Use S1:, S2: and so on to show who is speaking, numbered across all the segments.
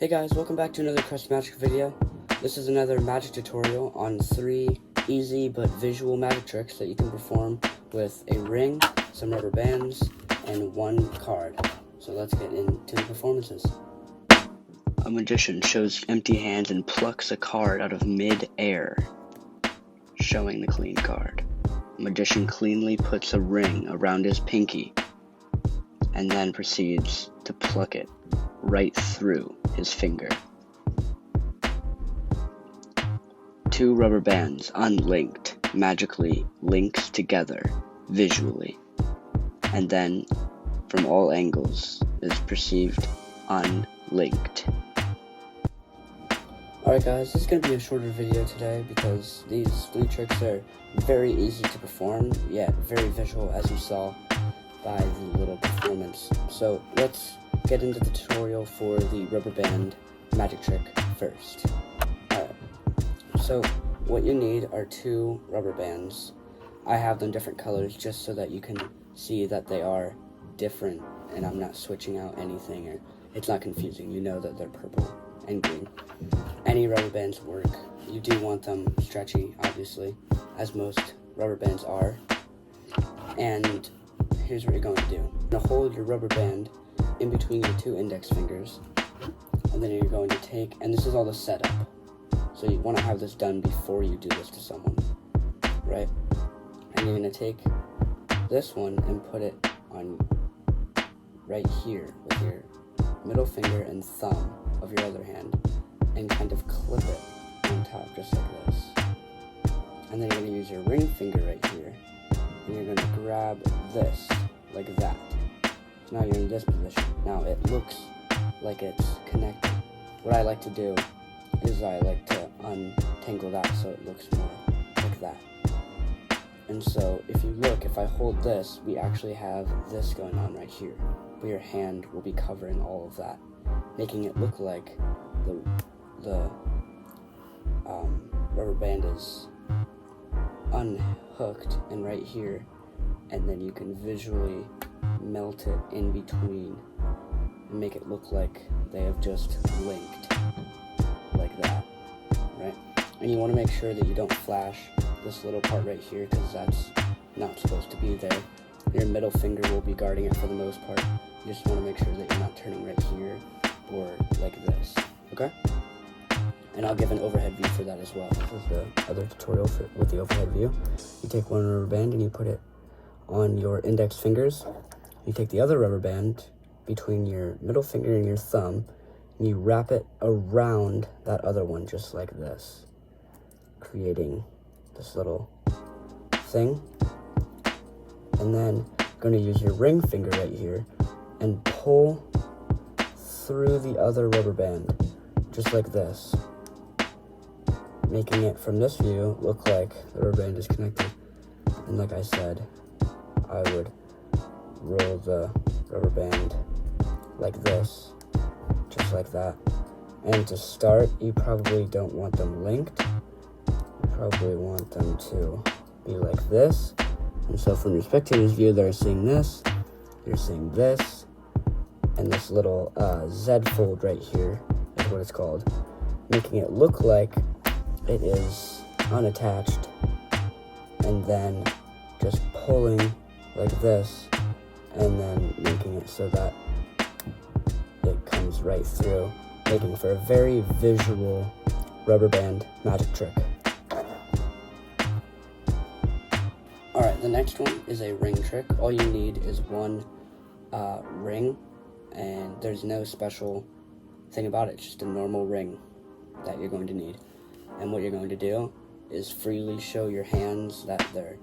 S1: Hey guys, welcome back to another Crush Magic video. This is another magic tutorial on 3 easy but visual magic tricks that you can perform with a ring, some rubber bands, and 1 card. So let's get into the performances. A magician shows empty hands and plucks a card out of mid-air, showing the clean card. A magician cleanly puts a ring around his pinky and then proceeds to pluck it right through his finger. 2 rubber bands, unlinked, magically links together visually, and then from all angles is perceived unlinked. Alright guys, this is going to be a shorter video today because these 3 tricks are very easy to perform, yet very visual, as you saw by the little performance. So let's get into the tutorial for the rubber band magic trick first. Alright, so what you need are 2 rubber bands. I have them different colors just so that you can see that they are different and I'm not switching out anything, or it's not confusing. You know that they're purple and green. Any rubber bands work. You do want them stretchy, obviously, as most rubber bands are. And here's what you're going to do. You're going to hold your rubber band in between your 2 index fingers, and then you're going to take, and this is all the setup, so you want to have this done before you do this to someone, right? And you're going to take this one and put it on right here with your middle finger and thumb of your other hand, and kind of clip it on top just like this. And then you're going to use your ring finger right here, and you're going to grab this like that. So now you're in this position. Now it looks like it's connected. What I like to do is I like to untangle that so it looks more like that. And so if you look, if I hold this, we actually have this going on right here, but your hand will be covering all of that, making it look like the rubber band is unhooked and right here, and then you can visually melt it in between and make it look like they have just linked like that, right? And you want to make sure that you don't flash this little part right here because that's not supposed to be there. Your middle finger will be guarding it for the most part. You just want to make sure that you're not turning right here or like this, okay? And I'll give an overhead view for that as well. This is the other tutorial with the overhead view. You take 1 rubber band and you put it on your index fingers. You take the other rubber band between your middle finger and your thumb, and you wrap it around that other one just like this, creating this little thing. And then you're going to use your ring finger right here and pull through the other rubber band just like this, making it from this view look like the rubber band is connected. And like I said, I would roll the rubber band like this, just like that. And to start, you probably don't want them linked. You probably want them to be like this. And so from your spectator's view, they're seeing this, you're seeing this, and this little Z fold right here is what it's called, making it look like it is unattached, and then just pulling like this, and then making it so that it comes right through, making for a very visual rubber band magic trick. Alright, the next one is a ring trick. All you need is 1 ring, and there's no special thing about it. It's just a normal ring that you're going to need. And what you're going to do is freely show your hands that they're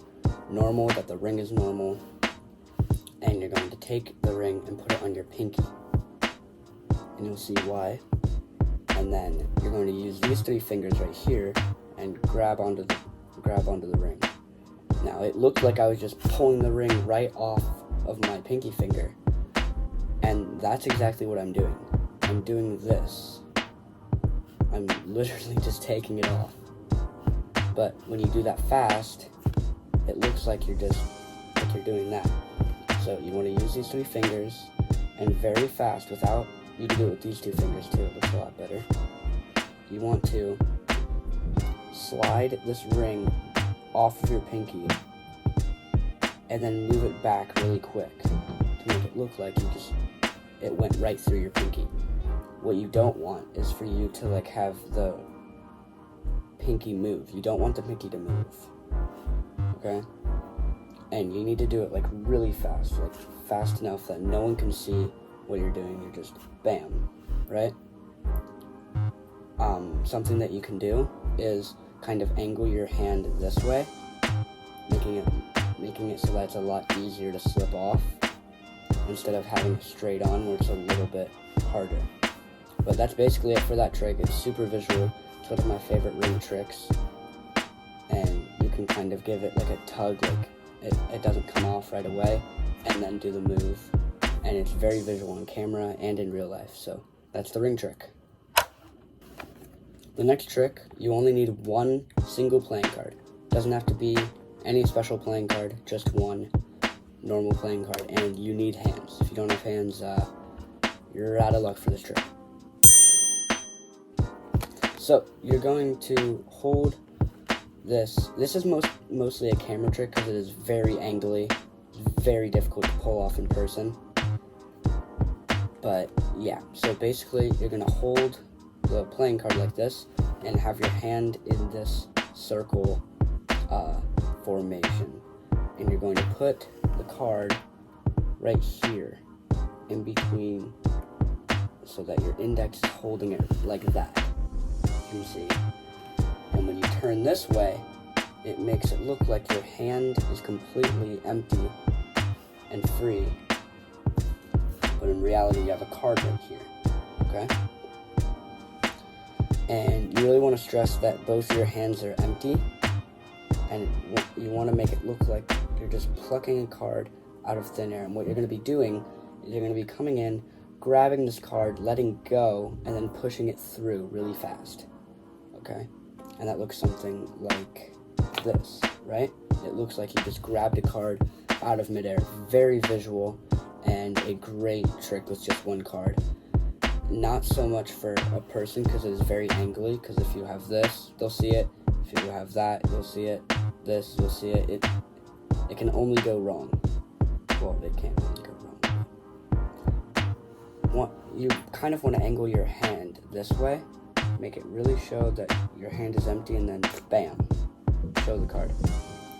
S1: normal, that the ring is normal, and you're going to take the ring and put it on your pinky, and you'll see why. And then you're going to use these 3 fingers right here and grab onto the ring. Now it looked like I was just pulling the ring right off of my pinky finger, and that's exactly what I'm doing. I'm doing this. I'm literally just taking it off. But when you do that fast, it looks like you're doing that. So you want to use these 3 fingers and very fast, without you can do it with these two fingers too, it looks a lot better. You want to slide this ring off of your pinky and then move it back really quick to make it look like it went right through your pinky. What you don't want is for you to like have the pinky move. You don't want the pinky to move, okay? And you need to do it like really fast, like fast enough that no one can see what you're doing. You're just bam, right? Something that you can do is kind of angle your hand this way, making it so that it's a lot easier to slip off instead of having it straight on where it's a little bit harder. But that's basically it for that trick. It's super visual. It's one of my favorite ring tricks, and you can kind of give it like a tug, like it doesn't come off right away, and then do the move, and it's very visual on camera and in real life. So that's the ring trick. The next trick, you only need one single playing card. Doesn't have to be any special playing card, just one normal playing card, and you need hands. If you don't have hands, you're out of luck for this trick. So you're going to hold this. This is mostly a camera trick because it is very angly, very difficult to pull off in person. But yeah, so basically you're going to hold the playing card like this and have your hand in this circle formation, and you're going to put the card right here in between so that your index is holding it like that, you see. And when you turn this way, it makes it look like your hand is completely empty and free, but in reality you have a card right here, okay? And you really want to stress that both your hands are empty, and you want to make it look like you're just plucking a card out of thin air. And what you're going to be doing is you're going to be coming in, grabbing this card, letting go, and then pushing it through really fast, okay? And that looks something like this, right? It looks like you just grabbed a card out of midair. Very visual, and a great trick with just one card. Not so much for a person because it is very angly, because if you have this, they'll see it. If you have that, you'll see it. This, you'll see it. It can only go wrong. Well, it can't only go wrong. You kind of want to angle your hand this way. Make it really show that your hand is empty, and then bam, show the card.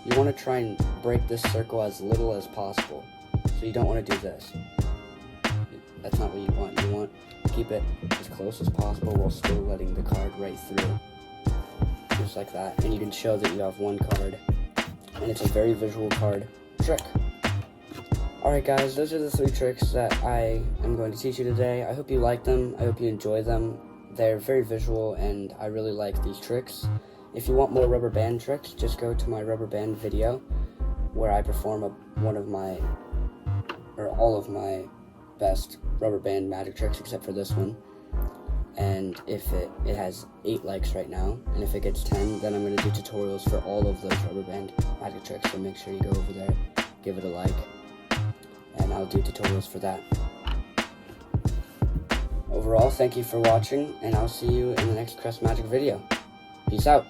S1: You want to try and break this circle as little as possible. So you don't want to do this. That's not what you want. You want to keep it as close as possible while still letting the card right through. Just like that. And you can show that you have one card. And it's a very visual card trick. Alright guys, those are the 3 tricks that I am going to teach you today. I hope you like them. I hope you enjoy them. They're very visual, and I really like these tricks. If you want more rubber band tricks, just go to my rubber band video where I perform all of my best rubber band magic tricks except for this one. And if it has 8 likes right now, and if it gets 10, then I'm going to do tutorials for all of those rubber band magic tricks. So make sure you go over there, give it a like, and I'll do tutorials for that. Overall, thank you for watching, and I'll see you in the next Crest Magic video. Peace out.